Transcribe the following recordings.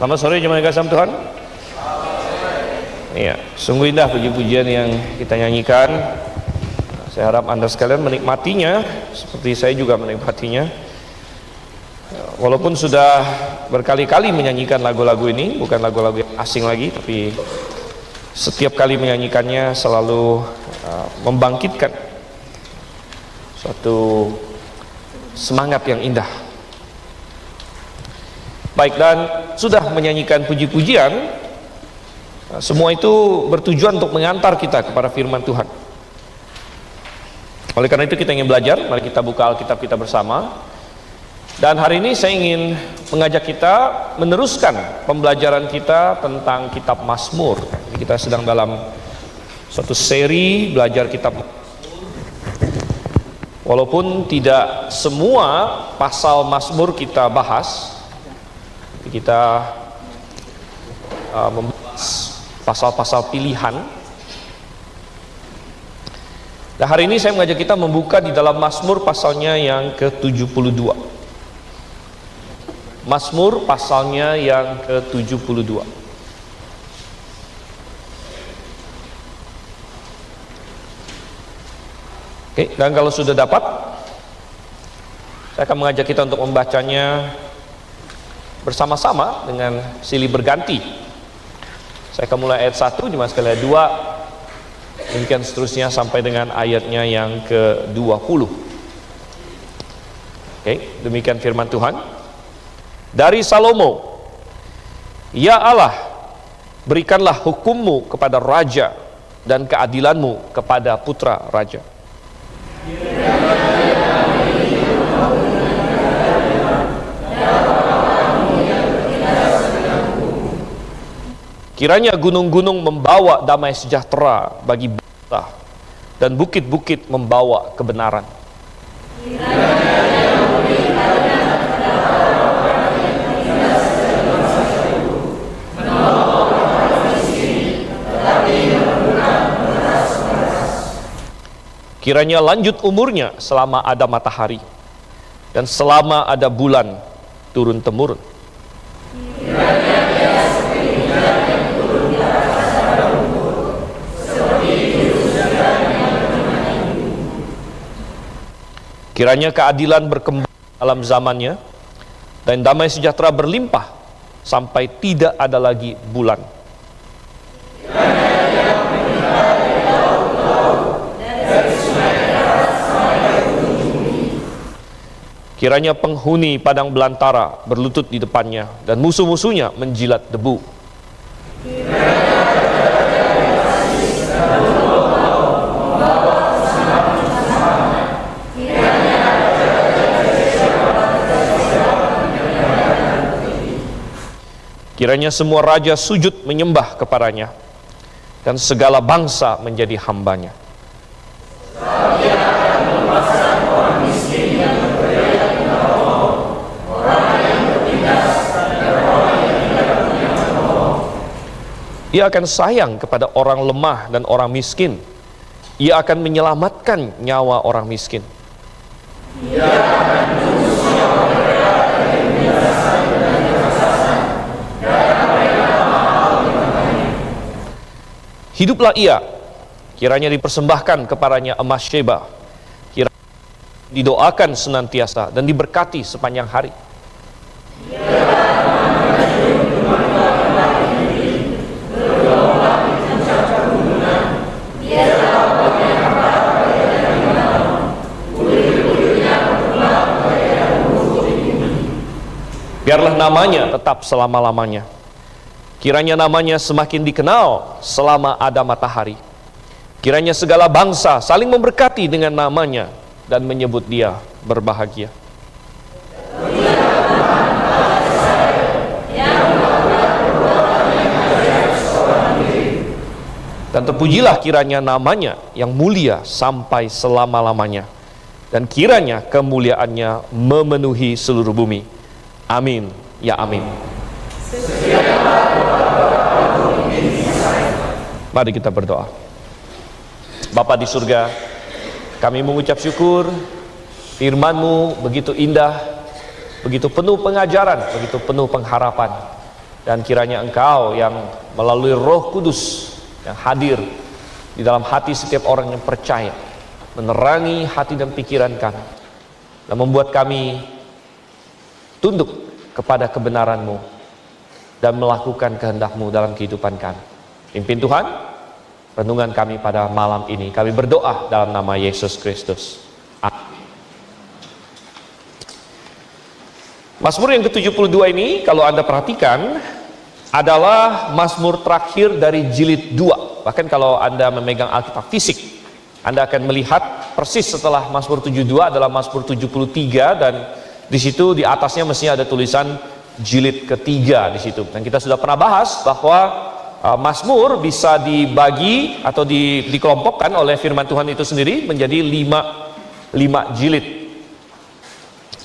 Selamat sore jemaat yang kasih Tuhan. Iya, sungguh indah puji-pujian yang kita nyanyikan. Saya harap Anda sekalian menikmatinya seperti saya juga menikmatinya. Walaupun sudah berkali-kali menyanyikan lagu-lagu ini, bukan lagu-lagu yang asing lagi, tapi setiap kali menyanyikannya selalu membangkitkan suatu semangat yang indah. Baik, dan sudah menyanyikan puji-pujian, semua itu bertujuan untuk mengantar kita kepada firman Tuhan. Oleh karena itu kita ingin belajar, mari kita buka Alkitab kita bersama. Dan hari ini saya ingin mengajak kita meneruskan pembelajaran kita tentang kitab Mazmur. Jadi kita sedang dalam suatu seri belajar kitab Mazmur. Walaupun tidak semua pasal Mazmur kita bahas, kita membahas pasal-pasal pilihan. Nah, hari ini saya mengajak kita membuka di dalam Mazmur pasalnya yang ke-72. Mazmur pasalnya yang ke-72. Oke, dan kalau sudah dapat, saya akan mengajak kita untuk membacanya bersama-sama dengan silih berganti. Saya akan mulai ayat 1, jemaat sekalian 2, demikian seterusnya sampai dengan ayatnya yang ke-20. Oke, demikian firman Tuhan. Dari Salomo, ya Allah, berikanlah hukum-Mu kepada raja dan keadilan-Mu kepada putra raja. Kiranya gunung-gunung membawa damai sejahtera bagi bangsa dan bukit-bukit membawa kebenaran. Kiranya lanjut umurnya selama ada matahari dan selama ada bulan turun-temurun. Kiranya keadilan berkembang dalam zamannya dan damai sejahtera berlimpah sampai tidak ada lagi bulan. Kiranya penghuni padang belantara berlutut di depannya dan musuh-musuhnya menjilat debu. Kiranya semua raja sujud menyembah kepadanya dan segala bangsa menjadi hambanya. Ia akan sayang kepada orang lemah dan orang miskin. Ia akan menyelamatkan nyawa orang miskin. Ia akan menebus nyawa mereka dari binasa dan kerasasan, dan mereka mahal di matanya. Hiduplah ia, kiranya dipersembahkan kepadanya emas Sheba, kiranya didoakan senantiasa dan diberkati sepanjang hari. Biarlah namanya tetap selama-lamanya. Kiranya namanya semakin dikenal selama ada matahari. Kiranya segala bangsa saling memberkati dengan namanya dan menyebut dia berbahagia. Dan terpujilah kiranya namanya yang mulia sampai selama-lamanya. Dan kiranya kemuliaannya memenuhi seluruh bumi. Amin, ya amin. Mari kita berdoa. Bapa di surga, kami mengucap syukur, firman-Mu begitu indah, begitu penuh pengajaran, begitu penuh pengharapan. Dan kiranya Engkau yang melalui Roh Kudus yang hadir di dalam hati setiap orang yang percaya, menerangi hati dan pikiran kami, dan membuat kami tunduk kepada kebenaran-Mu dan melakukan kehendak-Mu dalam kehidupan kami. Pimpin Tuhan renungan kami pada malam ini. Kami berdoa dalam nama Yesus Kristus. Amin. Mazmur yang ke-72 ini, kalau Anda perhatikan, adalah mazmur terakhir dari jilid 2. Bahkan kalau Anda memegang Alkitab fisik, Anda akan melihat persis setelah mazmur 72 adalah mazmur 73, dan di situ di atasnya mestinya ada tulisan jilid ketiga di situ. Dan kita sudah pernah bahas bahwa mazmur bisa dibagi atau dikelompokkan oleh firman Tuhan itu sendiri menjadi 5 jilid.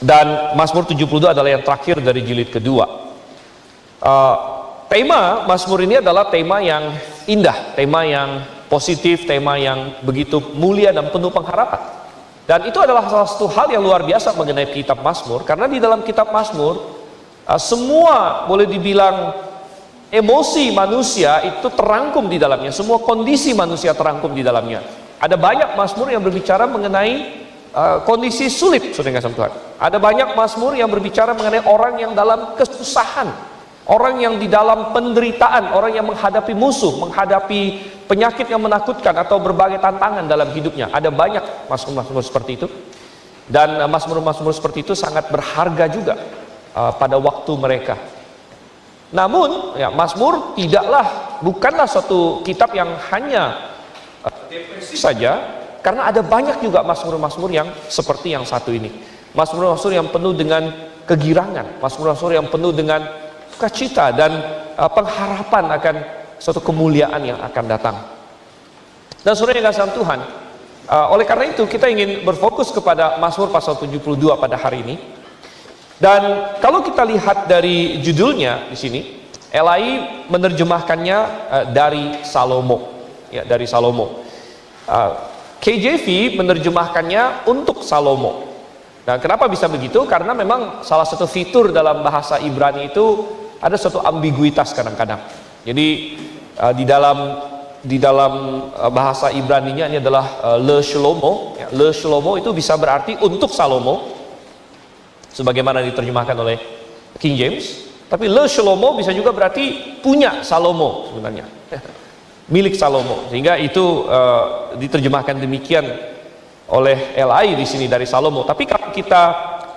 Dan mazmur 72 adalah yang terakhir dari jilid kedua. Tema mazmur ini adalah tema yang indah, tema yang positif, tema yang begitu mulia dan penuh pengharapan. Dan itu adalah salah satu hal yang luar biasa mengenai kitab Mazmur, karena di dalam kitab Mazmur semua boleh dibilang emosi manusia itu terangkum di dalamnya, semua kondisi manusia terangkum di dalamnya. Ada banyak mazmur yang berbicara mengenai kondisi sulit, saudara kasih Tuhan. Ada banyak mazmur yang berbicara mengenai orang yang dalam kesusahan, orang yang di dalam penderitaan, orang yang menghadapi musuh, menghadapi penyakit yang menakutkan atau berbagai tantangan dalam hidupnya. Ada banyak mazmur-mazmur seperti itu. Dan mazmur-mazmur seperti itu sangat berharga juga pada waktu mereka. Namun, ya, mazmur bukanlah suatu kitab yang hanya depresi saja. Karena ada banyak juga mazmur-mazmur yang seperti yang satu ini. Mazmur-mazmur yang penuh dengan kegirangan, mazmur-mazmur yang penuh dengan sukacita dan pengharapan akan suatu kemuliaan yang akan datang. Dan saudara yang kasih Tuhan, oleh karena itu kita ingin berfokus kepada Mazmur pasal 72 pada hari ini. Dan kalau kita lihat dari judulnya di sini, LAI menerjemahkannya dari Salomo, ya, dari Salomo. KJV menerjemahkannya untuk Salomo. Nah, kenapa bisa begitu? Karena memang salah satu fitur dalam bahasa Ibrani itu ada suatu ambiguitas kadang-kadang. Jadi di dalam bahasa Ibraninya ini adalah Le Shlomo. Ya, Le Shlomo itu bisa berarti untuk Salomo, sebagaimana diterjemahkan oleh King James. Tapi Le Shlomo bisa juga berarti punya Salomo sebenarnya. Milik Salomo, sehingga itu diterjemahkan demikian oleh LAI di sini dari Salomo. Tapi kalau kita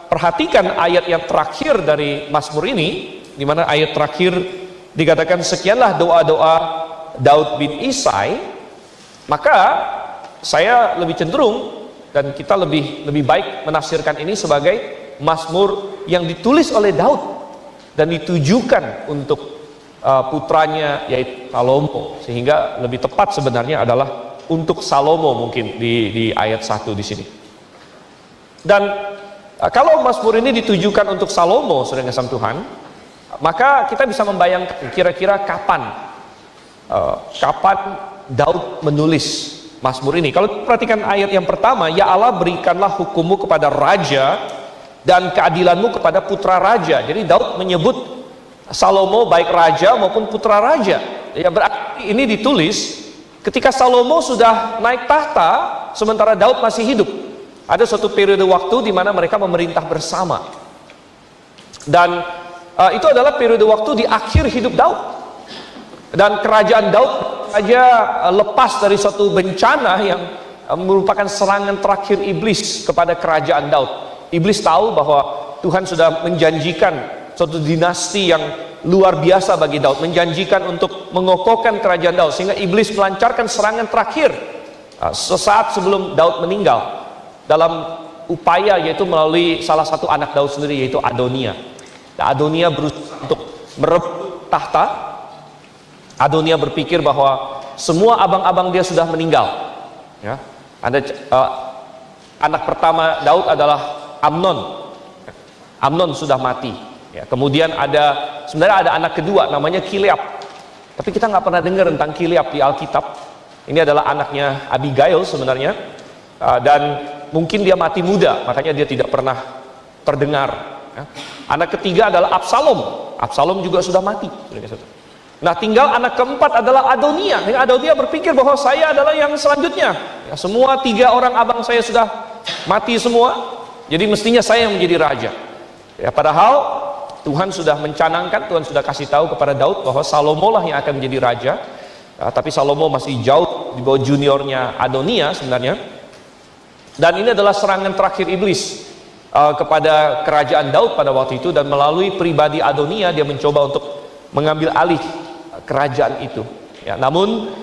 perhatikan ayat yang terakhir dari Mazmur ini, di mana ayat terakhir dikatakan sekianlah doa-doa Daud bin Isai, maka saya lebih cenderung dan kita lebih baik menafsirkan ini sebagai Mazmur yang ditulis oleh Daud dan ditujukan untuk putranya yaitu Salomo, sehingga lebih tepat sebenarnya adalah untuk Salomo mungkin di ayat 1 di sini. Dan kalau Mazmur ini ditujukan untuk Salomo, saudara kasih Tuhan, maka kita bisa membayangkan kira-kira kapan Daud menulis Mazmur ini. Kalau perhatikan ayat yang pertama, ya Allah berikanlah hukum-Mu kepada raja dan keadilan-Mu kepada putra raja. Jadi Daud menyebut Salomo baik raja maupun putra raja. Ya, berarti ini ditulis ketika Salomo sudah naik tahta sementara Daud masih hidup. Ada suatu periode waktu di mana mereka memerintah bersama. Dan itu adalah periode waktu di akhir hidup Daud. Dan kerajaan Daud saja lepas dari suatu bencana yang merupakan serangan terakhir iblis kepada kerajaan Daud. Iblis tahu bahwa Tuhan sudah menjanjikan suatu dinasti yang luar biasa bagi Daud, menjanjikan untuk mengokohkan kerajaan Daud, sehingga iblis melancarkan serangan terakhir sesaat sebelum Daud meninggal dalam upaya yaitu melalui salah satu anak Daud sendiri yaitu Adonia. Nah, Adonia berusaha untuk merebut tahta. Adonia berpikir bahwa semua abang-abang dia sudah meninggal. Ya, ada anak pertama Daud adalah Amnon. Amnon sudah mati. Ya, kemudian sebenarnya ada anak kedua namanya Kileab. Tapi kita nggak pernah dengar tentang Kileab di Alkitab. Ini adalah anaknya Abigail sebenarnya. Dan mungkin dia mati muda, makanya dia tidak pernah terdengar. Ya. Anak ketiga adalah Absalom. Absalom juga sudah mati. Nah, tinggal anak keempat adalah Adonia. Adonia berpikir bahwa saya adalah yang selanjutnya. Ya, semua 3 orang abang saya sudah mati semua, jadi mestinya saya yang menjadi raja. Ya, padahal Tuhan sudah mencanangkan, Tuhan sudah kasih tahu kepada Daud bahwa Salomo lah yang akan menjadi raja. Tapi Salomo masih jauh di bawah juniornya Adonia sebenarnya. Dan ini adalah serangan terakhir iblis kepada kerajaan Daud pada waktu itu, dan melalui pribadi Adonia dia mencoba untuk mengambil alih kerajaan itu. Ya, namun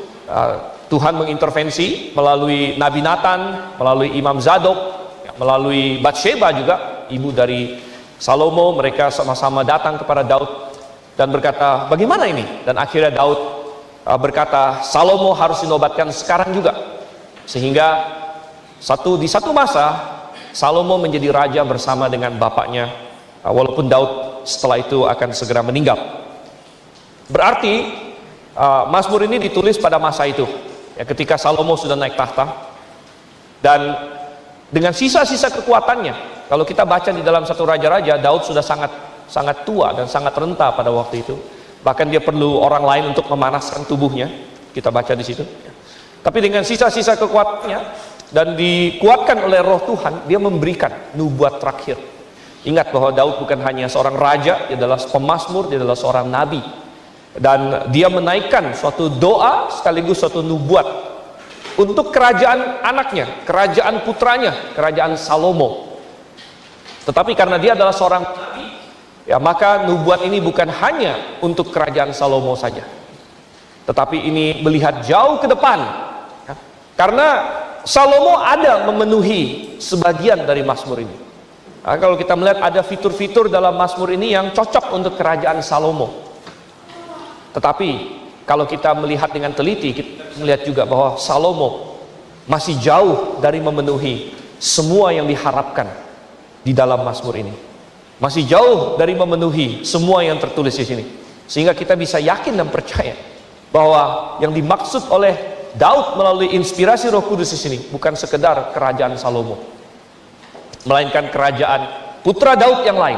Tuhan mengintervensi melalui Nabi Nathan, melalui Imam Zadok, ya, melalui Batsheba juga ibu dari Salomo. Mereka sama-sama datang kepada Daud dan berkata, bagaimana ini? Dan akhirnya Daud berkata, Salomo harus dinobatkan sekarang juga. Sehingga di satu masa Salomo menjadi raja bersama dengan bapaknya, walaupun Daud setelah itu akan segera meninggal. Berarti Mazmur ini ditulis pada masa itu, ya, ketika Salomo sudah naik tahta, dan dengan sisa-sisa kekuatannya. Kalau kita baca di dalam satu raja-raja, Daud sudah sangat tua dan sangat renta pada waktu itu. Bahkan dia perlu orang lain untuk memanaskan tubuhnya. Kita baca di situ. Tapi dengan sisa-sisa kekuatannya dan dikuatkan oleh Roh Tuhan, dia memberikan nubuat terakhir. Ingat bahwa Daud bukan hanya seorang raja, dia adalah pemazmur, dia adalah seorang nabi. Dan dia menaikkan suatu doa sekaligus suatu nubuat untuk kerajaan anaknya, kerajaan putranya, kerajaan Salomo. Tetapi karena dia adalah seorang nabi, ya, maka nubuat ini bukan hanya untuk kerajaan Salomo saja, tetapi ini melihat jauh ke depan, ya. Karena Salomo ada memenuhi sebagian dari Mazmur ini. Nah, kalau kita melihat ada fitur-fitur dalam Mazmur ini yang cocok untuk kerajaan Salomo. Tetapi kalau kita melihat dengan teliti, kita melihat juga bahwa Salomo masih jauh dari memenuhi semua yang diharapkan di dalam Mazmur ini. Masih jauh dari memenuhi semua yang tertulis di sini. Sehingga kita bisa yakin dan percaya bahwa yang dimaksud oleh Daud melalui inspirasi Roh Kudus di sini bukan sekedar kerajaan Salomo, melainkan kerajaan putra Daud yang lain,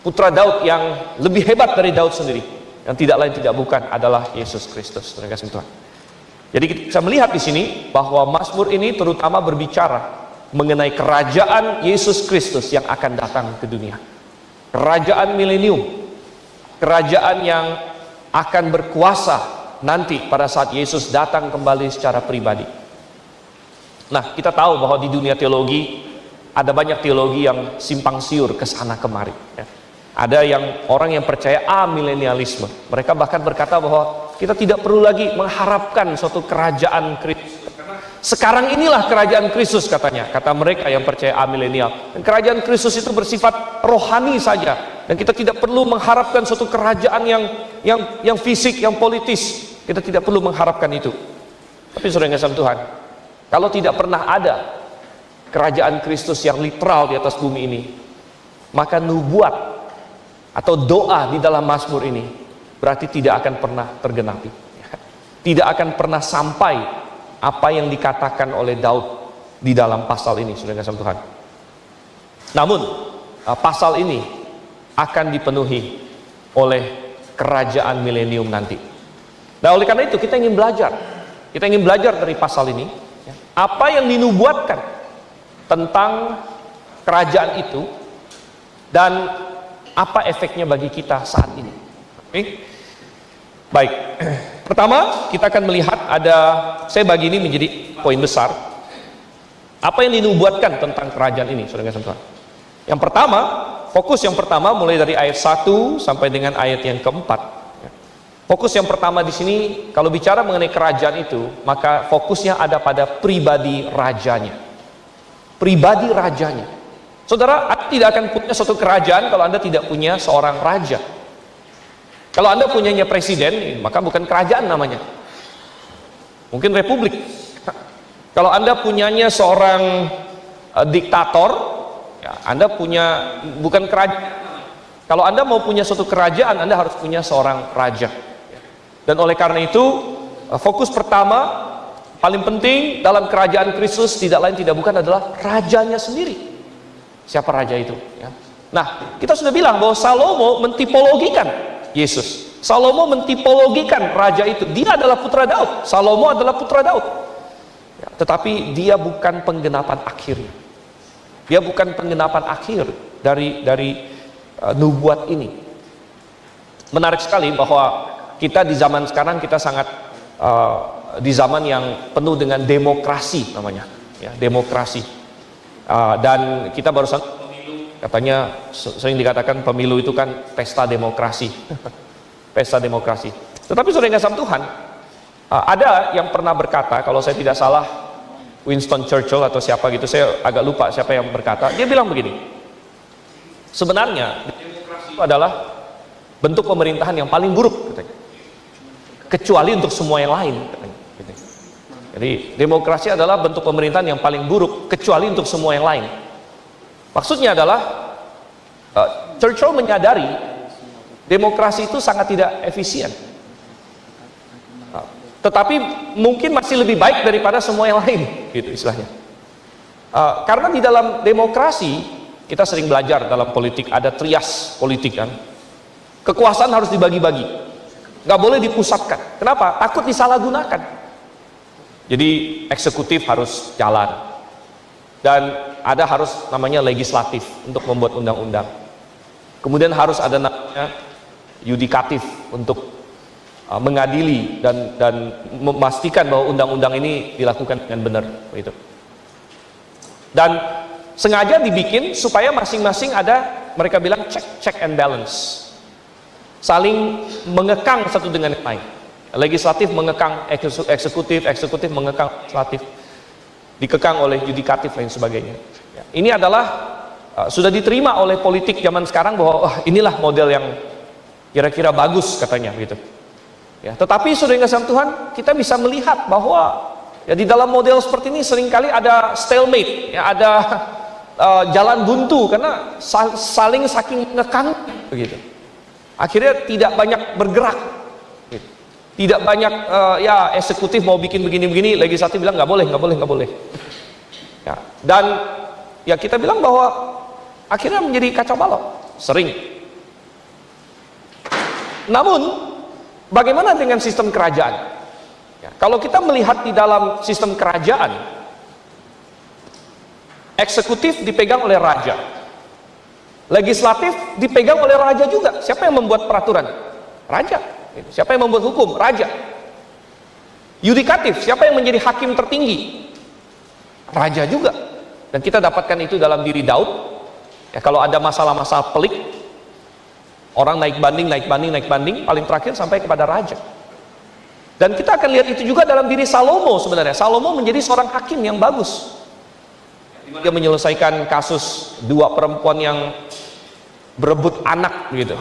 putra Daud yang lebih hebat dari Daud sendiri, yang tidak lain tidak bukan adalah Yesus Kristus. Terima kasih Tuhan. Jadi kita bisa melihat di sini bahwa Mazmur ini terutama berbicara mengenai kerajaan Yesus Kristus yang akan datang ke dunia. Kerajaan milenium, kerajaan yang akan berkuasa nanti pada saat Yesus datang kembali secara pribadi. Nah, kita tahu bahwa di dunia teologi ada banyak teologi yang simpang siur ke sana kemari, ya. Ada yang orang yang percaya amilenialisme. Mereka bahkan berkata bahwa kita tidak perlu lagi mengharapkan suatu kerajaan Kristus. Sekarang inilah kerajaan Kristus katanya, kata mereka yang percaya amilenial. Dan kerajaan Kristus itu bersifat rohani saja. Dan kita tidak perlu mengharapkan suatu kerajaan yang fisik, yang politis. Kita tidak perlu mengharapkan itu. Tapi saudara yang kasih Tuhan, kalau tidak pernah ada kerajaan Kristus yang literal di atas bumi ini, maka nubuat atau doa di dalam Mazmur ini berarti tidak akan pernah tergenapi. Tidak akan pernah sampai apa yang dikatakan oleh Daud di dalam pasal ini, saudara kasih Tuhan. Namun pasal ini akan dipenuhi oleh kerajaan milenium nanti. Nah, oleh karena itu kita ingin belajar dari pasal ini, ya, apa yang dinubuatkan tentang kerajaan itu dan apa efeknya bagi kita saat ini. Oke? Baik. Pertama, kita akan melihat saya bagi ini menjadi poin besar. Apa yang dinubuatkan tentang kerajaan ini, saudara kasih Tuhan. Yang pertama, fokus yang pertama mulai dari ayat 1 sampai dengan ayat yang keempat. Fokus yang pertama di sini, kalau bicara mengenai kerajaan itu, maka fokusnya ada pada pribadi rajanya. Pribadi rajanya. Saudara, Anda tidak akan punya suatu kerajaan kalau Anda tidak punya seorang raja. Kalau Anda punyanya presiden, maka bukan kerajaan namanya. Mungkin republik. Kalau Anda punyanya seorang diktator, ya, Anda punya bukan kerajaan. Kalau Anda mau punya suatu kerajaan, Anda harus punya seorang raja. Dan oleh karena itu, fokus pertama paling penting dalam kerajaan Kristus tidak lain tidak bukan adalah rajanya sendiri. Siapa raja itu? Ya. Nah, kita sudah bilang bahwa Salomo mentipologikan Yesus. Salomo mentipologikan raja itu. Dia adalah putra Daud. Salomo adalah putra Daud. Ya, tetapi dia bukan penggenapan akhirnya. Dia bukan penggenapan akhir dari nubuat ini. Menarik sekali bahwa kita di zaman sekarang kita sangat di zaman yang penuh dengan demokrasi namanya, ya, demokrasi. Dan kita barusan katanya sering dikatakan pemilu itu kan pesta demokrasi. Pesta demokrasi. Tetapi saudara yang kasih Tuhan, ada yang pernah berkata, kalau saya tidak salah Winston Churchill atau siapa gitu, saya agak lupa siapa yang berkata. Dia bilang begini, sebenarnya demokrasi itu adalah bentuk pemerintahan yang paling buruk, katanya, kecuali untuk semua yang lain, katanya. Jadi demokrasi adalah bentuk pemerintahan yang paling buruk kecuali untuk semua yang lain. Maksudnya adalah Churchill menyadari demokrasi itu sangat tidak efisien, tetapi mungkin masih lebih baik daripada semua yang lain, gitu istilahnya. Karena di dalam demokrasi kita sering belajar dalam politik ada trias politik kan, kekuasaan harus dibagi-bagi, nggak boleh dipusatkan. Kenapa? Takut disalahgunakan. Jadi eksekutif harus jalan, dan ada harus namanya legislatif untuk membuat undang-undang. Kemudian harus ada namanya yudikatif untuk mengadili dan memastikan bahwa undang-undang ini dilakukan dengan benar, begitu. Dan sengaja dibikin supaya masing-masing ada, mereka bilang check and balance, saling mengekang satu dengan yang lain. Legislatif mengekang eksekutif, eksekutif mengekang legislatif, dikekang oleh yudikatif lain sebagainya. Ya, ini adalah sudah diterima oleh politik zaman sekarang bahwa inilah model yang kira-kira bagus katanya gitu. Ya, tetapi saudara yang kasih Tuhan, kita bisa melihat bahwa ya di dalam model seperti ini seringkali ada stalemate, ya, ada jalan buntu karena saling ngekang begitu. Akhirnya tidak banyak bergerak. Gitu. Tidak banyak ya eksekutif mau bikin begini-begini, legislatif bilang nggak boleh. Ya, dan ya kita bilang bahwa akhirnya menjadi kacau balau sering. Namun bagaimana dengan sistem kerajaan? Ya, kalau kita melihat di dalam sistem kerajaan, eksekutif dipegang oleh raja, legislatif dipegang oleh raja juga. Siapa yang membuat peraturan? Raja. Siapa yang membuat hukum? Raja. Yudikatif, siapa yang menjadi hakim tertinggi? Raja juga. Dan kita dapatkan itu dalam diri Daud. Ya, kalau ada masalah-masalah pelik, orang naik banding, paling terakhir sampai kepada raja. Dan kita akan lihat itu juga dalam diri Salomo sebenarnya. Salomo menjadi seorang hakim yang bagus. Dia menyelesaikan kasus dua perempuan yang berebut anak gitu.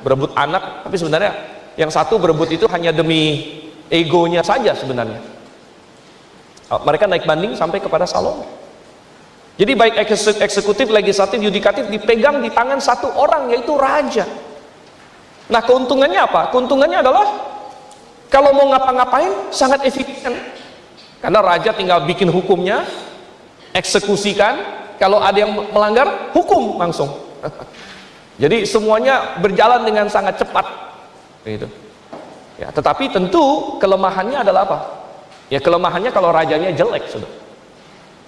Berebut anak, tapi sebenarnya yang satu berebut itu hanya demi egonya saja sebenarnya. Mereka naik banding sampai kepada Salomo. Jadi baik eksekutif, legislatif, yudikatif dipegang di tangan satu orang, yaitu raja. Nah, keuntungannya apa? Keuntungannya adalah kalau mau ngapa-ngapain sangat efisien. Karena raja tinggal bikin hukumnya, eksekusikan, kalau ada yang melanggar, hukum langsung. Jadi semuanya berjalan dengan sangat cepat. Gitu. Ya, tetapi tentu kelemahannya adalah apa? Ya, kelemahannya kalau rajanya jelek, sudah.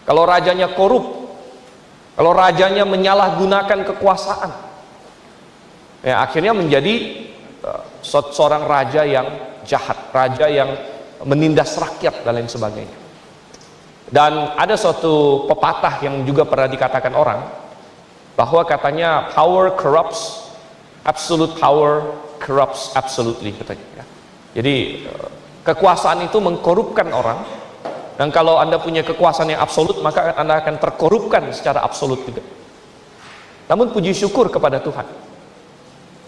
Kalau rajanya korup, kalau rajanya menyalahgunakan kekuasaan, ya akhirnya menjadi seorang raja yang jahat, raja yang menindas rakyat dan lain sebagainya. Dan ada suatu pepatah yang juga pernah dikatakan orang, bahwa katanya power corrupts, absolute power corrupts absolutely, katanya. Ya. Jadi kekuasaan itu mengkorupkan orang, dan kalau Anda punya kekuasaan yang absolut, maka Anda akan terkorupkan secara absolut juga. Namun puji syukur kepada Tuhan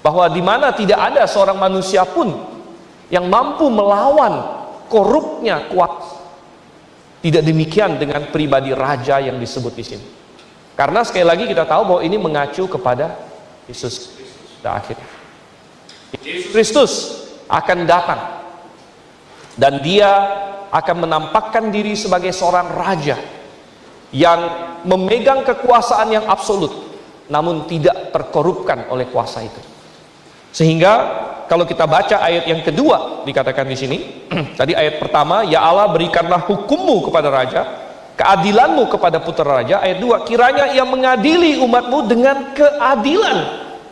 bahwa di mana tidak ada seorang manusia pun yang mampu melawan korupnya kuasa. Tidak demikian dengan pribadi raja yang disebut di sini. Karena sekali lagi kita tahu bahwa ini mengacu kepada Yesus Kristus pada akhirnya. Yesus Kristus akan datang dan dia akan menampakkan diri sebagai seorang raja yang memegang kekuasaan yang absolut, namun tidak terkorupkan oleh kuasa itu. Sehingga kalau kita baca ayat yang kedua dikatakan di sini, tadi ayat pertama, ya Allah berikanlah hukummu kepada raja, keadilanmu kepada putra raja. Ayat 2, kiranya ia mengadili umatmu dengan keadilan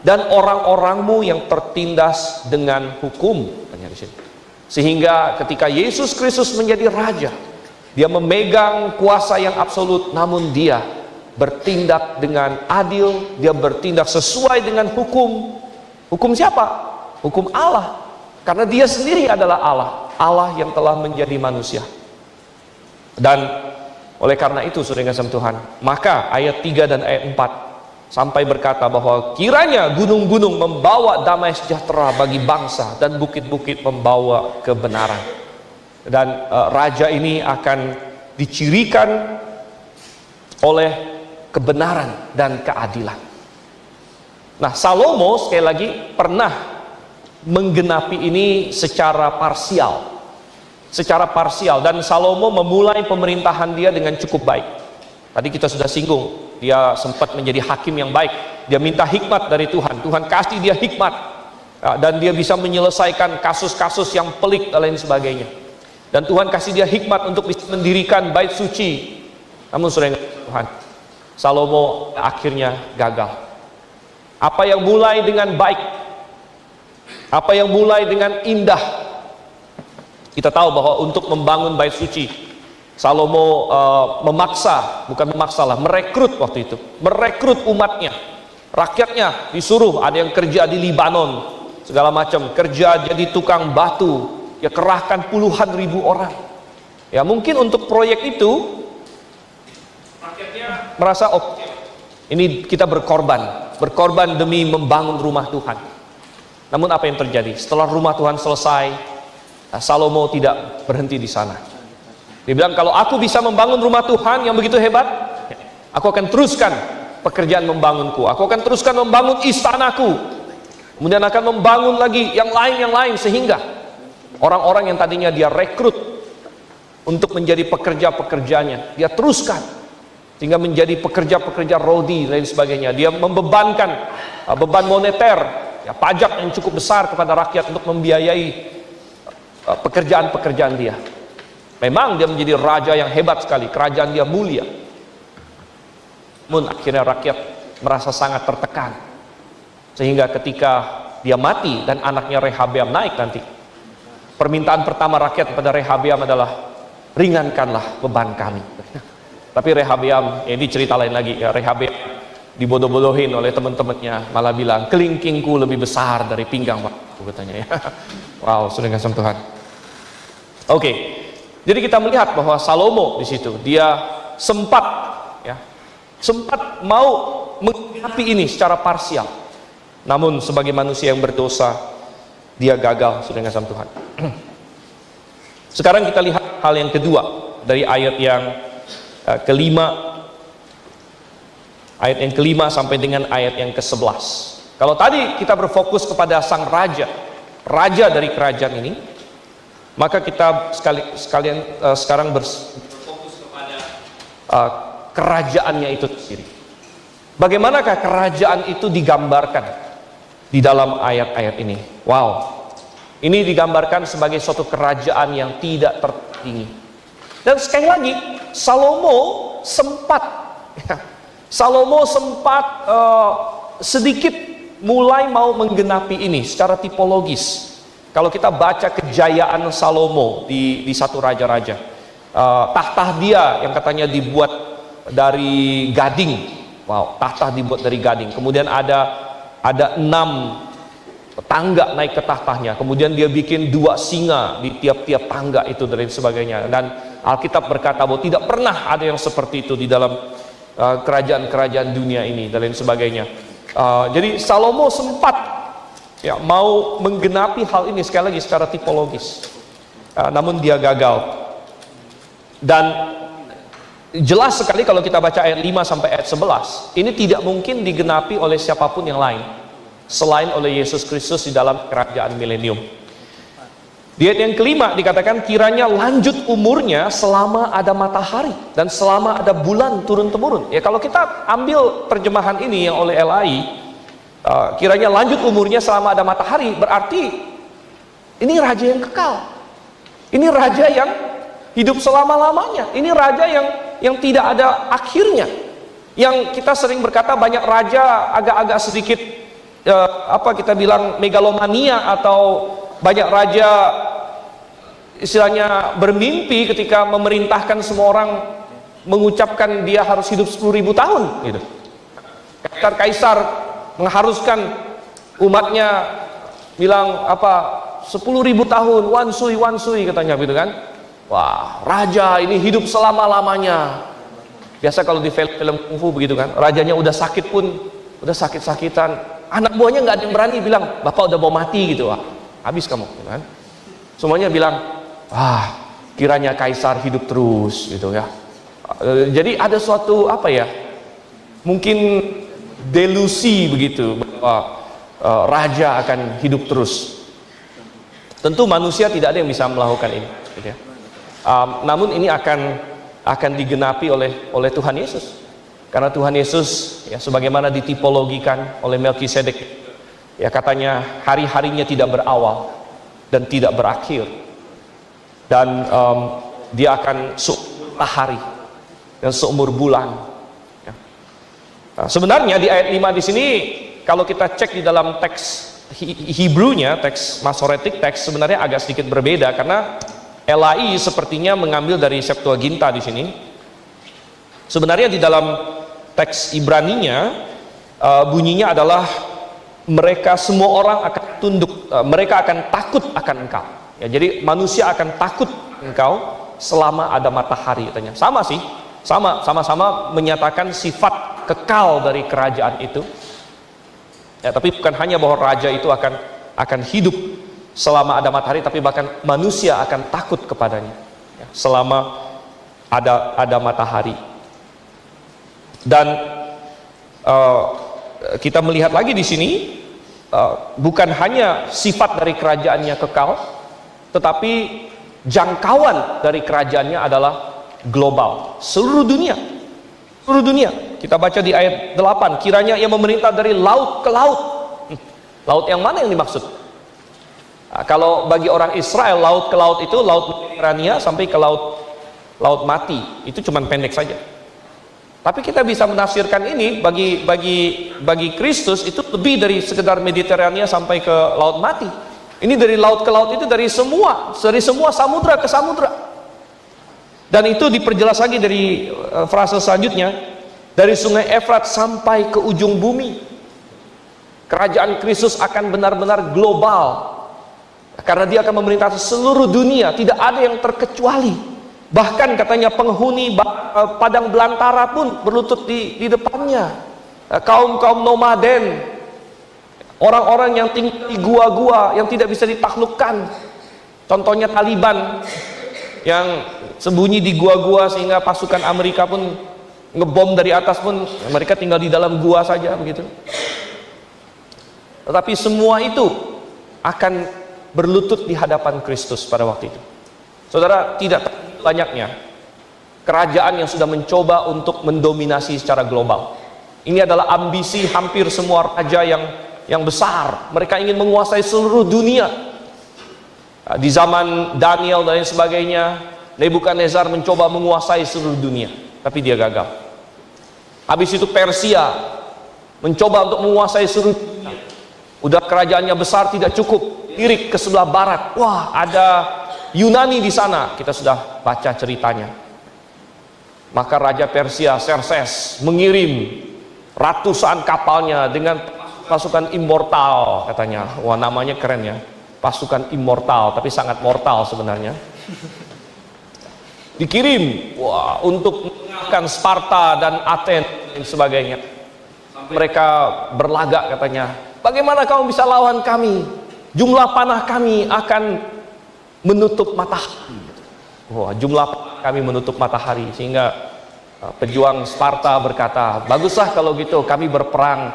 dan orang-orangmu yang tertindas dengan hukum. Tanya di sini. Sehingga ketika Yesus Kristus menjadi raja, dia memegang kuasa yang absolut, namun dia bertindak dengan adil, dia bertindak sesuai dengan hukum. Hukum siapa? Hukum Allah. Karena dia sendiri adalah Allah, Allah yang telah menjadi manusia. Dan oleh karena itu, saudara yang kasih Tuhan, maka ayat 3 dan ayat 4 sampai berkata bahwa kiranya gunung-gunung membawa damai sejahtera bagi bangsa dan bukit-bukit membawa kebenaran. Dan raja ini akan dicirikan oleh kebenaran dan keadilan. Nah, Salomo sekali lagi pernah menggenapi ini secara parsial. Dan Salomo memulai pemerintahan dia dengan cukup baik. Tadi kita sudah singgung, dia sempat menjadi hakim yang baik. Dia minta hikmat dari Tuhan, Tuhan kasih dia hikmat, dan dia bisa menyelesaikan kasus-kasus yang pelik dan lain sebagainya. Dan Tuhan kasih dia hikmat untuk bisa mendirikan bait suci. Namun saudara Tuhan, Salomo akhirnya gagal. Apa yang mulai dengan baik, apa yang mulai dengan indah, kita tahu bahwa untuk membangun bait suci, Salomo merekrut waktu itu, merekrut umatnya, rakyatnya disuruh, ada yang kerja di Libanon, segala macam, kerja jadi tukang batu, ya kerahkan puluhan ribu orang. Ya mungkin untuk proyek itu rakyatnya merasa oke, ini kita berkorban demi membangun rumah Tuhan. Namun apa yang terjadi? Setelah rumah Tuhan selesai, Salomo tidak berhenti di sana. Dia bilang, kalau aku bisa membangun rumah Tuhan yang begitu hebat, aku akan teruskan pekerjaan membangunku, aku akan teruskan membangun istanaku, kemudian akan membangun lagi yang lain, sehingga orang-orang yang tadinya dia rekrut untuk menjadi pekerja-pekerjanya, dia teruskan sehingga menjadi pekerja-pekerja rodi dan lain sebagainya. Dia membebankan beban moneter, ya, pajak yang cukup besar kepada rakyat untuk membiayai pekerjaan-pekerjaan dia. Memang dia menjadi raja yang hebat sekali, kerajaan dia mulia. Namun akhirnya rakyat merasa sangat tertekan, sehingga ketika dia mati dan anaknya Rehabeam naik nanti, permintaan pertama rakyat kepada Rehabeam adalah, ringankanlah beban kami. Tapi Rehabeam, ini cerita lain lagi ya, Rehabeam dibodoh-bodohin oleh teman-temannya, malah bilang, kelingkingku lebih besar dari pinggang Pak, katanya ya. Wow, sudah ngasih Tuhan. Oke, jadi kita melihat bahwa Salomo di situ, dia sempat mau menggenapi ini secara parsial. Namun sebagai manusia yang berdosa, dia gagal, sudah ngasih Tuhan. Sekarang kita lihat hal yang kedua dari ayat yang kelima sampai dengan ayat yang ke-11. Kalau tadi kita berfokus kepada sang raja dari kerajaan ini, maka kita sekarang berfokus kepada kerajaannya itu sendiri. Bagaimanakah kerajaan itu digambarkan di dalam ayat-ayat ini? Wow, ini digambarkan sebagai suatu kerajaan yang tidak tertandingi. Dan sekali lagi, Salomo sempat sedikit mulai mau menggenapi ini secara tipologis. Kalau kita baca kejayaan Salomo di satu raja-raja, takhta dia yang katanya dibuat dari gading. Wow, takhta dibuat dari gading. Kemudian ada 6 tangga naik ke tahtanya. Kemudian dia bikin 2 singa di tiap-tiap tangga itu dan sebagainya. Dan Alkitab berkata bahwa tidak pernah ada yang seperti itu di dalam kerajaan-kerajaan dunia ini dan lain sebagainya. Jadi Salomo sempat mau menggenapi hal ini sekali lagi secara tipologis, namun dia gagal. Dan jelas sekali kalau kita baca ayat 5 sampai ayat 11, ini tidak mungkin digenapi oleh siapapun yang lain selain oleh Yesus Kristus di dalam kerajaan milenium. Di ayat yang kelima dikatakan kiranya lanjut umurnya selama ada matahari dan selama ada bulan turun-temurun. Ya, kalau kita ambil terjemahan ini yang oleh LAI, kiranya lanjut umurnya selama ada matahari, berarti ini raja yang kekal. Ini raja yang hidup selama-lamanya. Ini raja yang tidak ada akhirnya. Yang kita sering berkata banyak raja agak-agak sedikit kita bilang megalomania, atau banyak raja istilahnya bermimpi ketika memerintahkan semua orang mengucapkan dia harus hidup 10.000 tahun gitu. Kaisar mengharuskan umatnya bilang 10.000 tahun, wansui katanya gitu kan. Wah, raja ini hidup selama-lamanya. Biasa kalau di film kungfu begitu kan, rajanya udah sakit pun udah sakit-sakitan, anak buahnya nggak ada yang berani bilang bapak udah mau mati gitu. Wah, habis kamu gitu kan. Semuanya bilang, wah, kiranya kaisar hidup terus gitu ya. Jadi ada suatu mungkin delusi begitu bahwa raja akan hidup terus. Tentu manusia tidak ada yang bisa melakukan ini gitu ya. Namun ini akan digenapi oleh Tuhan Yesus. Karena Tuhan Yesus ya sebagaimana ditipologikan oleh Melkisedek, ya katanya hari-harinya tidak berawal dan tidak berakhir, dan dia akan seumur hari dan seumur bulan ya. Sebenarnya di ayat 5 di sini kalau kita cek di dalam teks Hebrew-nya, teks Masoretik, teks sebenarnya agak sedikit berbeda, karena LAI sepertinya mengambil dari Septuaginta di sini. Sebenarnya di dalam teks Ibraninya bunyinya adalah mereka semua orang akan tunduk, mereka akan takut akan engkau. Ya, jadi manusia akan takut engkau selama ada matahari katanya. Sama sih, sama-sama menyatakan sifat kekal dari kerajaan itu. Ya, tapi bukan hanya bahwa raja itu akan hidup selama ada matahari, tapi bahkan manusia akan takut kepadanya ya, selama ada matahari. Dan kita melihat lagi di sini bukan hanya sifat dari kerajaannya kekal, tetapi jangkauan dari kerajaannya adalah global, seluruh dunia. Seluruh dunia. Kita baca di ayat 8, kiranya ia memerintah dari laut ke laut. Laut yang mana yang dimaksud? Kalau bagi orang Israel, laut ke laut itu laut Mediterania sampai ke laut mati, itu cuman pendek saja. Tapi kita bisa menafsirkan ini bagi Kristus itu lebih dari sekedar Mediterania sampai ke laut mati. Ini dari laut ke laut itu dari semua samudra ke samudra. Dan itu diperjelas lagi dari frase selanjutnya, dari sungai Efrat sampai ke ujung bumi. Kerajaan Kristus akan benar-benar global, karena dia akan memerintah seluruh dunia, tidak ada yang terkecuali. Bahkan katanya penghuni padang belantara pun berlutut di depannya. Kaum nomaden, orang-orang yang tinggal di gua-gua yang tidak bisa ditaklukkan. Contohnya Taliban yang sembunyi di gua-gua sehingga pasukan Amerika pun ngebom dari atas pun mereka tinggal di dalam gua saja begitu. Tetapi semua itu akan berlutut di hadapan Kristus pada waktu itu. Saudara, tidak banyaknya kerajaan yang sudah mencoba untuk mendominasi secara global. Ini adalah ambisi hampir semua raja yang besar. Mereka ingin menguasai seluruh dunia. Di zaman Daniel dan lain sebagainya, Nebukadnezar mencoba menguasai seluruh dunia, tapi dia gagal. Habis itu Persia mencoba untuk menguasai seluruh dunia. Udah kerajaannya besar tidak cukup, lirik ke sebelah barat. Wah, ada Yunani di sana, kita sudah baca ceritanya. Maka Raja Persia Xerxes mengirim ratusan kapalnya dengan pasukan immortal katanya. Wah, namanya keren ya, pasukan immortal, tapi sangat mortal sebenarnya. Dikirim, wah, untuk mengalahkan Sparta dan Athens dan sebagainya. Mereka berlagak katanya, bagaimana kamu bisa lawan kami? Jumlah panah kami akan menutup matahari. Wah, jumlah kami menutup matahari, sehingga pejuang Sparta berkata, baguslah kalau gitu kami berperang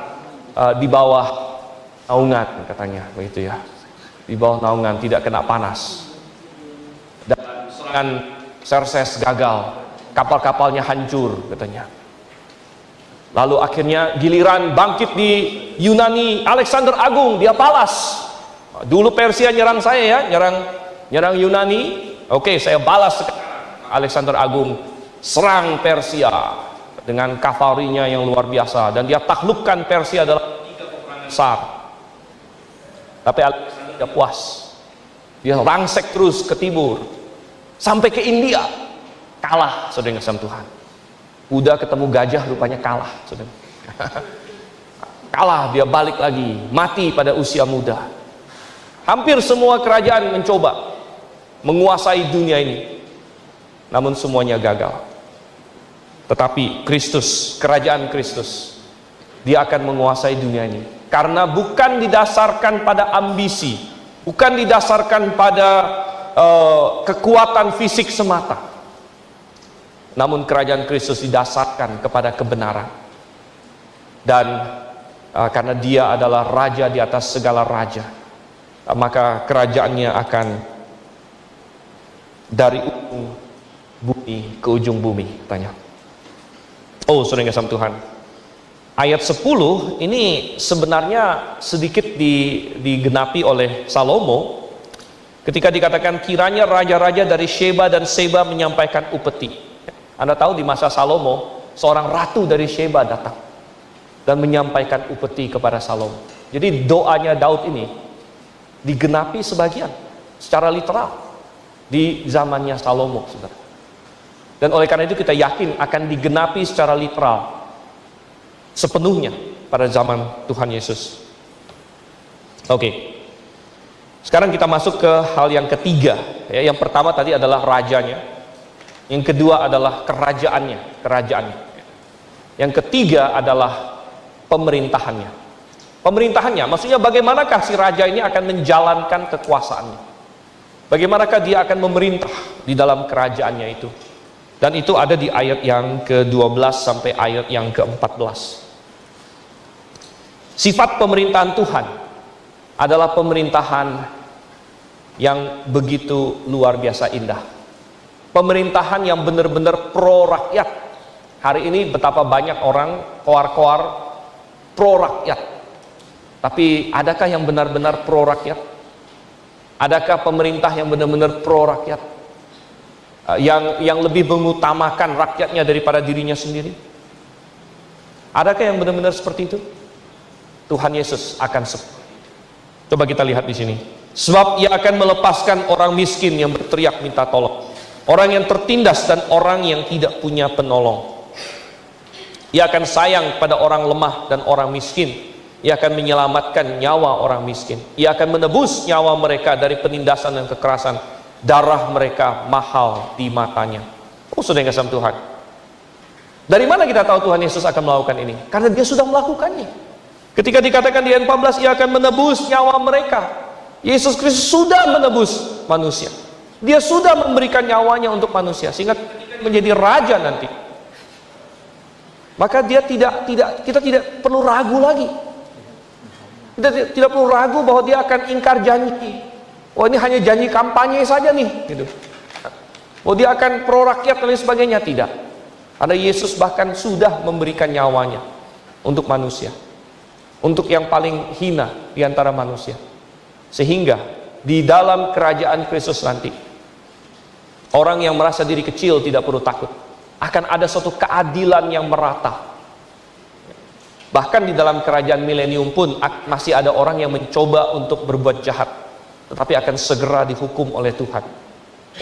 di bawah naungan katanya, begitu ya, di bawah naungan tidak kena panas. serangan Xerxes gagal, kapal-kapalnya hancur katanya. Lalu akhirnya giliran bangkit di Yunani, Alexander Agung, dia balas. Dulu Persia nyerang saya ya, nyerang Yunani. Oke, saya balas sekarang. Alexander Agung serang Persia dengan kavalrinya yang luar biasa, dan dia taklukkan Persia dalam 3 peperangan besar. Tapi Alexander tidak puas. Dia rangsek terus ke timur sampai ke India. Kalah, saudara yang kasih Tuhan. Udah ketemu gajah, rupanya kalah, saudara. Kalah, dia balik lagi, mati pada usia muda. Hampir semua kerajaan mencoba menguasai dunia ini, namun semuanya gagal. Tetapi Kristus, kerajaan Kristus, dia akan menguasai dunia ini, karena bukan didasarkan pada ambisi, bukan didasarkan pada kekuatan fisik semata, namun kerajaan Kristus didasarkan kepada kebenaran. Dan karena dia adalah raja di atas segala raja, maka kerajaannya akan dari ujung bumi ke ujung bumi, tanya. Oh, saudara yang kasih Tuhan, ayat 10 ini sebenarnya sedikit digenapi oleh Salomo ketika dikatakan kiranya raja-raja dari Sheba dan Seba menyampaikan upeti. Anda tahu di masa Salomo, seorang ratu dari Sheba datang dan menyampaikan upeti kepada Salomo. Jadi doanya Daud ini digenapi sebagian secara literal di zamannya Salomo, saudara. Dan oleh karena itu kita yakin akan digenapi secara literal sepenuhnya pada zaman Tuhan Yesus. Oke. Sekarang kita masuk ke hal yang ketiga. Ya, yang pertama tadi adalah rajanya. Yang kedua adalah kerajaannya. Yang ketiga adalah pemerintahannya. Pemerintahannya, maksudnya bagaimanakah si raja ini akan menjalankan kekuasaannya? Bagaimanakah dia akan memerintah di dalam kerajaannya itu? Dan itu ada di ayat yang ke-12 sampai ayat yang ke-14. Sifat pemerintahan Tuhan adalah pemerintahan yang begitu luar biasa indah. Pemerintahan yang benar-benar pro rakyat. Hari ini betapa banyak orang koar-koar pro rakyat. Tapi adakah yang benar-benar pro rakyat? Adakah pemerintah yang benar-benar pro rakyat? Yang lebih mengutamakan rakyatnya daripada dirinya sendiri? Adakah yang benar-benar seperti itu? Tuhan Yesus akan coba kita lihat di sini. Sebab ia akan melepaskan orang miskin yang berteriak minta tolong, orang yang tertindas dan orang yang tidak punya penolong. Ia akan sayang pada orang lemah dan orang miskin. Ia akan menyelamatkan nyawa orang miskin. Ia akan menebus nyawa mereka dari penindasan dan kekerasan. Darah mereka mahal di matanya. Oh, saudara yang kasih Tuhan, dari mana kita tahu Tuhan Yesus akan melakukan ini? Karena dia sudah melakukannya. Ketika dikatakan di ayat 14, ia akan menebus nyawa mereka. Yesus Kristus sudah menebus manusia. Dia sudah memberikan nyawanya untuk manusia, sehingga menjadi raja nanti. Maka kita tidak perlu ragu lagi. Kita tidak perlu ragu bahwa dia akan ingkar janji. Oh, ini hanya janji kampanye saja nih, gitu. Oh, dia akan pro rakyat dan lain sebagainya. Tidak. Karena Yesus bahkan sudah memberikan nyawanya untuk manusia, untuk yang paling hina di antara manusia. Sehingga di dalam kerajaan Kristus nanti, orang yang merasa diri kecil tidak perlu takut. Akan ada suatu keadilan yang merata. Bahkan di dalam kerajaan milenium pun masih ada orang yang mencoba untuk berbuat jahat, tetapi akan segera dihukum oleh Tuhan.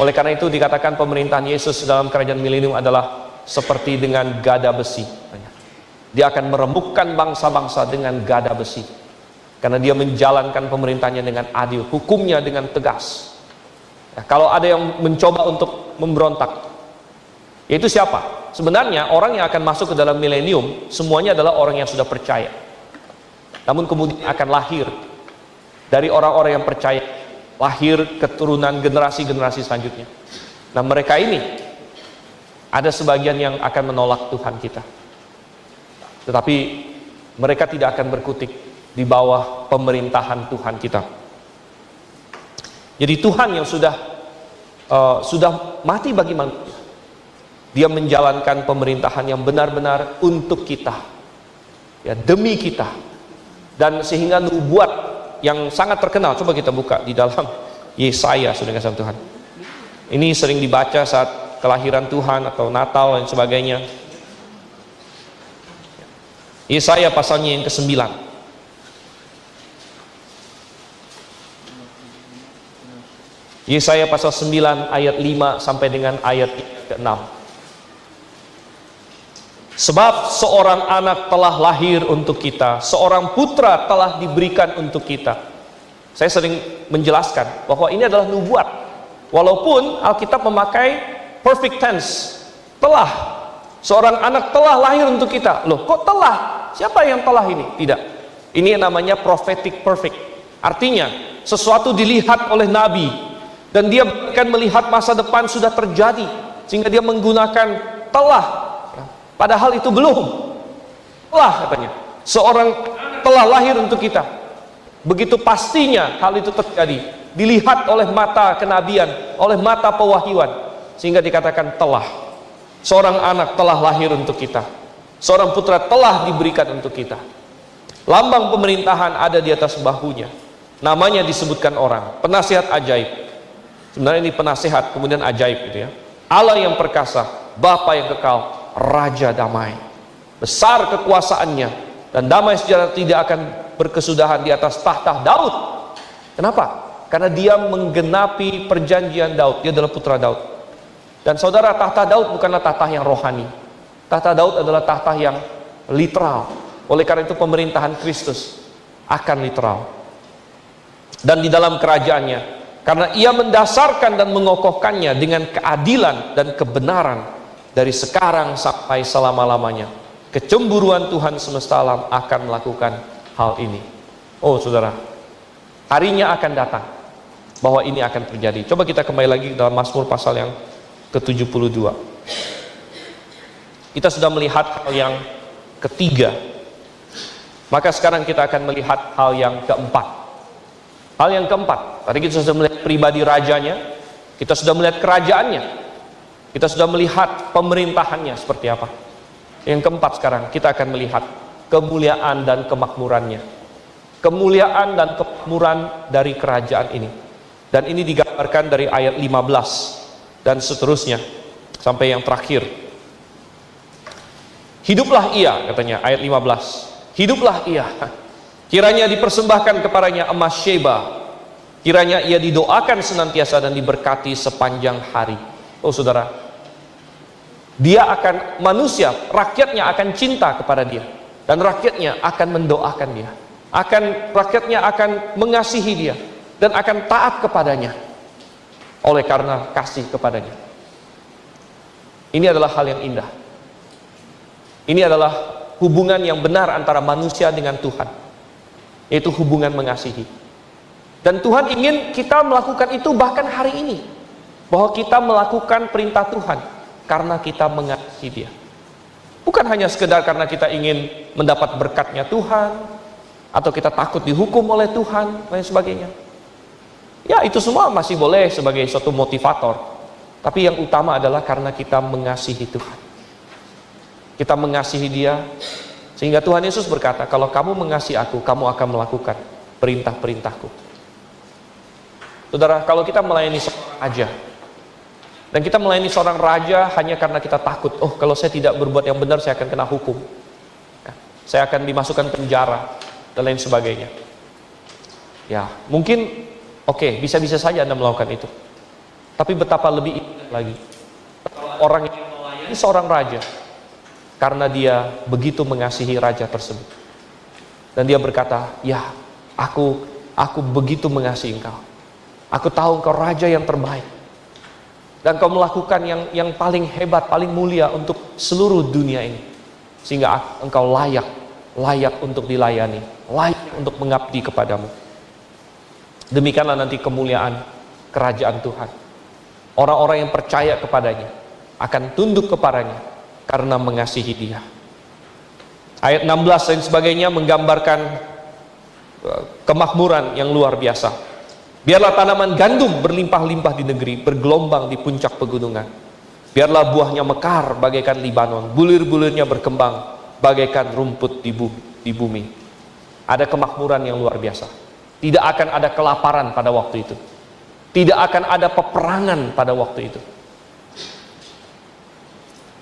Oleh karena itu dikatakan pemerintahan Yesus dalam kerajaan milenium adalah seperti dengan gada besi. Dia akan meremukkan bangsa-bangsa dengan gada besi, karena dia menjalankan pemerintahnya dengan adil, hukumnya dengan tegas. Ya, kalau ada yang mencoba untuk memberontak, yaitu siapa? Sebenarnya orang yang akan masuk ke dalam milenium semuanya adalah orang yang sudah percaya, namun kemudian akan lahir dari orang-orang yang percaya, lahir keturunan generasi-generasi selanjutnya. Nah, mereka ini ada sebagian yang akan menolak Tuhan kita, tetapi mereka tidak akan berkutik di bawah pemerintahan Tuhan kita. Jadi Tuhan yang sudah sudah mati bagi manusia. Dia menjalankan pemerintahan yang benar-benar untuk kita, ya, demi kita. Dan sehingga nubuat yang sangat terkenal, coba kita buka di dalam Yesaya, saudara kasih Tuhan. Ini sering dibaca saat kelahiran Tuhan atau Natal dan sebagainya. Yesaya pasalnya yang ke-9. Yesaya pasal 9 ayat 5 sampai dengan ayat ke-6. Sebab seorang anak telah lahir untuk kita, seorang putra telah diberikan untuk kita. Saya sering menjelaskan bahwa ini adalah nubuat. Walaupun Alkitab memakai perfect tense, telah, seorang anak telah lahir untuk kita. Loh, kok telah? Siapa yang telah ini? Tidak. Ini yang namanya prophetic perfect. Artinya, sesuatu dilihat oleh Nabi, dan dia akan melihat masa depan sudah terjadi, sehingga dia menggunakan telah, padahal itu belum. Telah, katanya, seorang telah lahir untuk kita. Begitu pastinya hal itu terjadi, dilihat oleh mata kenabian, oleh mata pewahyuan, sehingga dikatakan telah. Seorang anak telah lahir untuk kita, seorang putra telah diberikan untuk kita. Lambang pemerintahan ada di atas bahunya, namanya disebutkan orang penasihat ajaib. Sebenarnya ini penasehat kemudian ajaib gitu ya. Allah yang perkasa, Bapa yang kekal, Raja damai. Besar kekuasaannya, dan damai sejahtera tidak akan berkesudahan di atas tahta Daud. Kenapa? Karena dia menggenapi perjanjian Daud. Dia adalah putra Daud. Dan saudara, tahta Daud bukanlah tahta yang rohani. Tahta Daud adalah tahta yang literal. Oleh karena itu pemerintahan Kristus akan literal. Dan di dalam kerajaannya, karena ia mendasarkan dan mengokohkannya dengan keadilan dan kebenaran dari sekarang sampai selama-lamanya. Kecemburuan Tuhan semesta alam akan melakukan hal ini. Oh saudara, harinya akan datang bahwa ini akan terjadi. Coba kita kembali lagi dalam Mazmur pasal yang ke-72. Kita sudah melihat hal yang ketiga, maka sekarang kita akan melihat hal yang keempat. Hal yang keempat, tadi kita sudah melihat pribadi rajanya, kita sudah melihat kerajaannya, kita sudah melihat pemerintahannya seperti apa. Yang keempat sekarang kita akan melihat kemuliaan dan kemakmurannya. Kemuliaan dan kemakmuran dari kerajaan ini. Dan ini digambarkan dari ayat 15 dan seterusnya sampai yang terakhir. Hiduplah ia, katanya ayat 15. Hiduplah ia. Kiranya dipersembahkan kepadanya emas Sheba. Kiranya ia didoakan senantiasa dan diberkati sepanjang hari. Oh saudara, dia akan, manusia, rakyatnya akan cinta kepada dia, dan rakyatnya akan mendoakan dia, rakyatnya akan mengasihi dia, dan akan taat kepadanya oleh karena kasih kepadanya. Ini adalah hal yang indah. Ini adalah hubungan yang benar antara manusia dengan Tuhan, yaitu hubungan mengasihi. Dan Tuhan ingin kita melakukan itu bahkan hari ini, bahwa kita melakukan perintah Tuhan karena kita mengasihi dia. Bukan hanya sekedar karena kita ingin mendapat berkatnya Tuhan, atau kita takut dihukum oleh Tuhan, dan sebagainya. Ya, itu semua masih boleh sebagai suatu motivator. Tapi yang utama adalah karena kita mengasihi Tuhan. Kita mengasihi dia, sehingga Tuhan Yesus berkata, kalau kamu mengasihi aku, kamu akan melakukan perintah-perintahku. Saudara, kalau kita melayani seorang raja, dan kita melayani seorang raja hanya karena kita takut, oh kalau saya tidak berbuat yang benar saya akan kena hukum, saya akan dimasukkan penjara dan lain sebagainya. Ya, mungkin oke, bisa-bisa saja Anda melakukan itu. Tapi betapa lebih indah lagi orang yang melayani seorang raja karena dia begitu mengasihi raja tersebut. Dan dia berkata, ya, aku begitu mengasihi engkau. Aku tahu engkau raja yang terbaik. Dan kau melakukan yang paling hebat, paling mulia untuk seluruh dunia ini. Sehingga engkau layak untuk dilayani, layak untuk mengabdi kepadamu. Demikianlah nanti kemuliaan kerajaan Tuhan. Orang-orang yang percaya kepadanya akan tunduk kepadanya karena mengasihi dia. Ayat 16 dan sebagainya menggambarkan kemakmuran yang luar biasa. Biarlah tanaman gandum berlimpah-limpah di negeri, bergelombang di puncak pegunungan. Biarlah buahnya mekar bagaikan Libanon, bulir-bulirnya berkembang bagaikan rumput di bumi. Ada kemakmuran yang luar biasa. Tidak akan ada kelaparan pada waktu itu. Tidak akan ada peperangan pada waktu itu.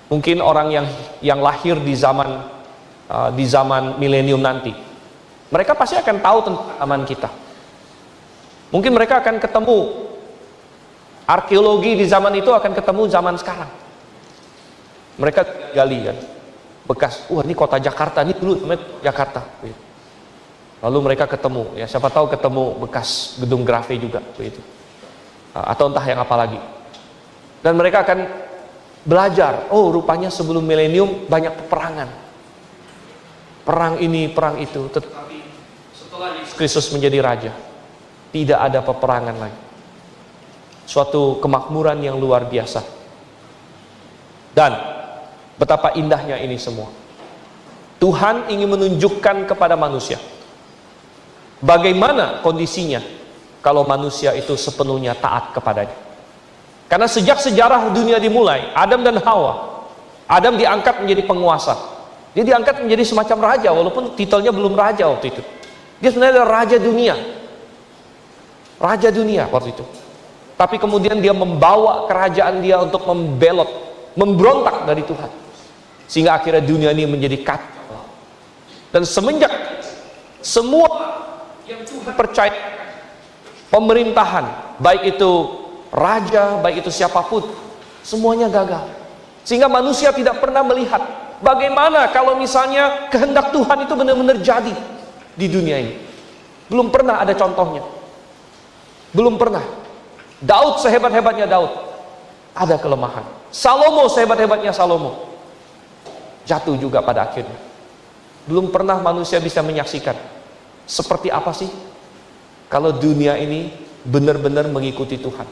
Mungkin orang yang lahir di zaman milenium nanti, mereka pasti akan tahu tentang zaman kita. Mungkin mereka akan ketemu arkeologi di zaman itu, akan ketemu zaman sekarang. Mereka gali kan bekas, ini kota Jakarta, ini dulu namanya Jakarta. Lalu mereka ketemu, ya siapa tahu ketemu bekas gedung Grave juga, begitu. Atau entah yang apa lagi. Dan mereka akan belajar, rupanya sebelum milenium banyak peperangan. Perang ini, perang itu. Tetapi setelah Yesus Kristus menjadi raja, tidak ada peperangan lagi. Suatu kemakmuran yang luar biasa. Dan betapa indahnya ini semua. Tuhan ingin menunjukkan kepada manusia bagaimana kondisinya kalau manusia itu sepenuhnya taat kepadanya. Karena sejak sejarah dunia dimulai, Adam dan Hawa, Adam diangkat menjadi penguasa. Dia diangkat menjadi semacam raja, walaupun titelnya belum raja waktu itu. Dia sebenarnya adalah raja dunia. Raja dunia waktu itu. Tapi kemudian dia membawa kerajaan dia untuk membelot, memberontak dari Tuhan. Sehingga akhirnya dunia ini menjadi kacau. Dan semenjak semua yang Tuhan percaya, pemerintahan, baik itu raja, baik itu siapapun, semuanya gagal. Sehingga manusia tidak pernah melihat bagaimana kalau misalnya kehendak Tuhan itu benar-benar jadi di dunia ini. Belum pernah ada contohnya. Belum pernah. Daud sehebat-hebatnya Daud, ada kelemahan. Salomo sehebat-hebatnya Salomo, jatuh juga pada akhirnya. Belum pernah manusia bisa menyaksikan seperti apa sih kalau dunia ini benar-benar mengikuti Tuhan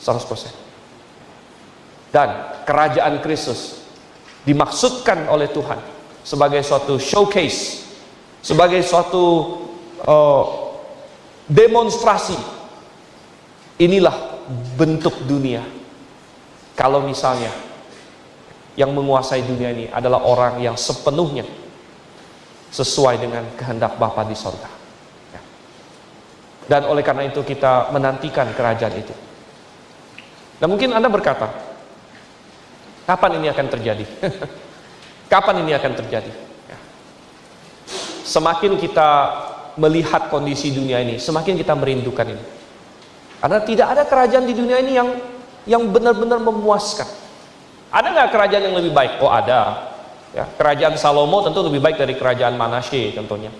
100%. Dan kerajaan Kristus dimaksudkan oleh Tuhan sebagai suatu showcase, sebagai suatu demonstrasi. Inilah bentuk dunia kalau misalnya yang menguasai dunia ini adalah orang yang sepenuhnya sesuai dengan kehendak Bapa di sorga. Dan oleh karena itu kita menantikan kerajaan itu. Dan mungkin Anda berkata, kapan ini akan terjadi? Kapan ini akan terjadi? Semakin kita melihat kondisi dunia ini, semakin kita merindukan ini. Karena tidak ada kerajaan di dunia ini yang benar-benar memuaskan. Ada nggak kerajaan yang lebih baik? Oh ada. Ya, kerajaan Salomo tentu lebih baik dari kerajaan Manasye contohnya.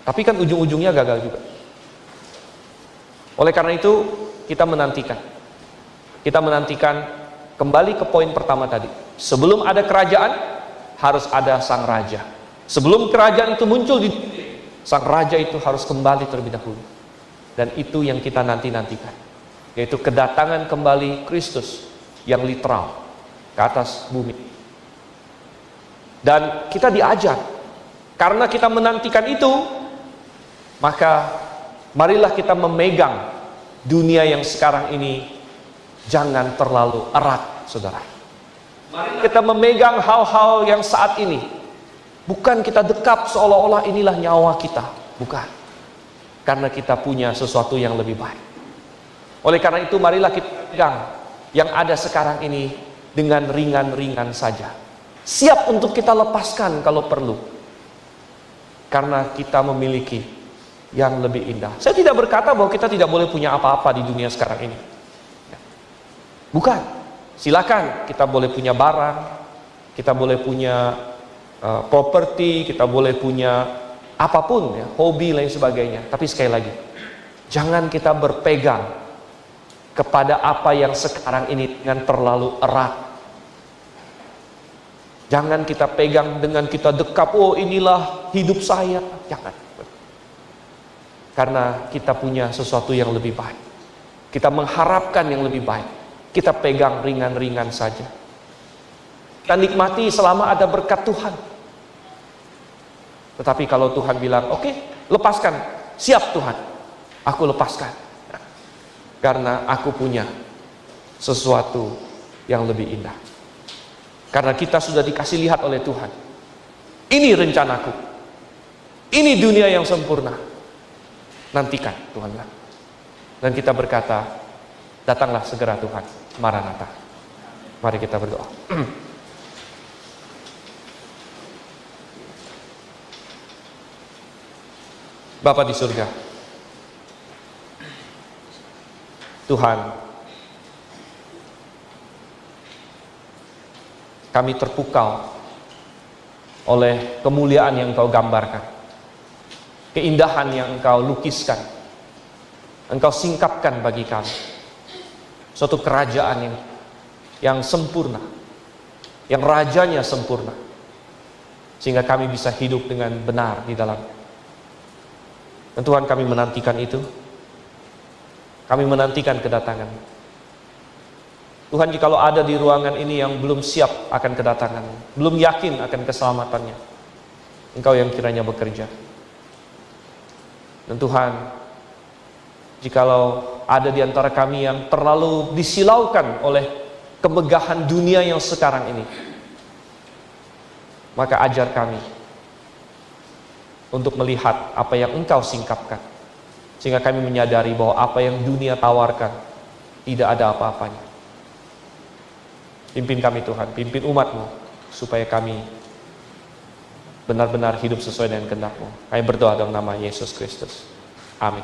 Tapi kan ujung-ujungnya gagal juga. Oleh karena itu kita menantikan. Kita menantikan kembali ke poin pertama tadi. Sebelum ada kerajaan harus ada sang raja. Sebelum kerajaan itu muncul di dunia, sang raja itu harus kembali terlebih dahulu. Dan itu yang kita nanti-nantikan, yaitu kedatangan kembali Kristus yang literal ke atas bumi. Dan kita diajar, karena kita menantikan itu, maka marilah kita memegang dunia yang sekarang ini jangan terlalu erat, saudara. Mari kita memegang hal-hal yang saat ini, bukan kita dekap seolah-olah inilah nyawa kita, bukan. Karena kita punya sesuatu yang lebih baik. Oleh karena itu marilah kita pegang yang ada sekarang ini dengan ringan-ringan saja. Siap untuk kita lepaskan kalau perlu. Karena kita memiliki yang lebih indah. Saya tidak berkata bahwa kita tidak boleh punya apa-apa di dunia sekarang ini. Bukan. Silakan, kita boleh punya barang, kita boleh punya properti, kita boleh punya apapun ya, hobi lain sebagainya. Tapi sekali lagi, jangan kita berpegang kepada apa yang sekarang ini dengan terlalu erat. Jangan kita pegang dengan kita dekap, oh inilah hidup saya. Jangan. Karena kita punya sesuatu yang lebih baik. Kita mengharapkan yang lebih baik. Kita pegang ringan-ringan saja. Kita nikmati selama ada berkat Tuhan. Tetapi kalau Tuhan bilang, oke, lepaskan, siap Tuhan. Aku lepaskan. Karena aku punya sesuatu yang lebih indah. Karena kita sudah dikasih lihat oleh Tuhan. Ini rencanaku. Ini dunia yang sempurna. Nantikan, Tuhan bilang. Dan kita berkata, datanglah segera Tuhan. Maranatha. Mari kita berdoa. Bapa di surga, Tuhan, kami terpukau oleh kemuliaan yang Engkau gambarkan, keindahan yang Engkau lukiskan, Engkau singkapkan bagi kami, suatu kerajaan yang sempurna, yang rajanya sempurna, sehingga kami bisa hidup dengan benar di dalamnya. Dan Tuhan, kami menantikan itu. Kami menantikan kedatangan. Tuhan, jikalau ada di ruangan ini yang belum siap akan kedatangan, belum yakin akan keselamatannya, Engkau yang kiranya bekerja. Dan Tuhan, jikalau ada di antara kami yang terlalu disilaukan oleh kemegahan dunia yang sekarang ini, maka ajar kami untuk melihat apa yang Engkau singkapkan, sehingga kami menyadari bahwa apa yang dunia tawarkan tidak ada apa-apanya. Pimpin kami Tuhan, pimpin umat-Mu, supaya kami benar-benar hidup sesuai dengan kehendak-Mu. Kami berdoa dalam nama Yesus Kristus. Amin.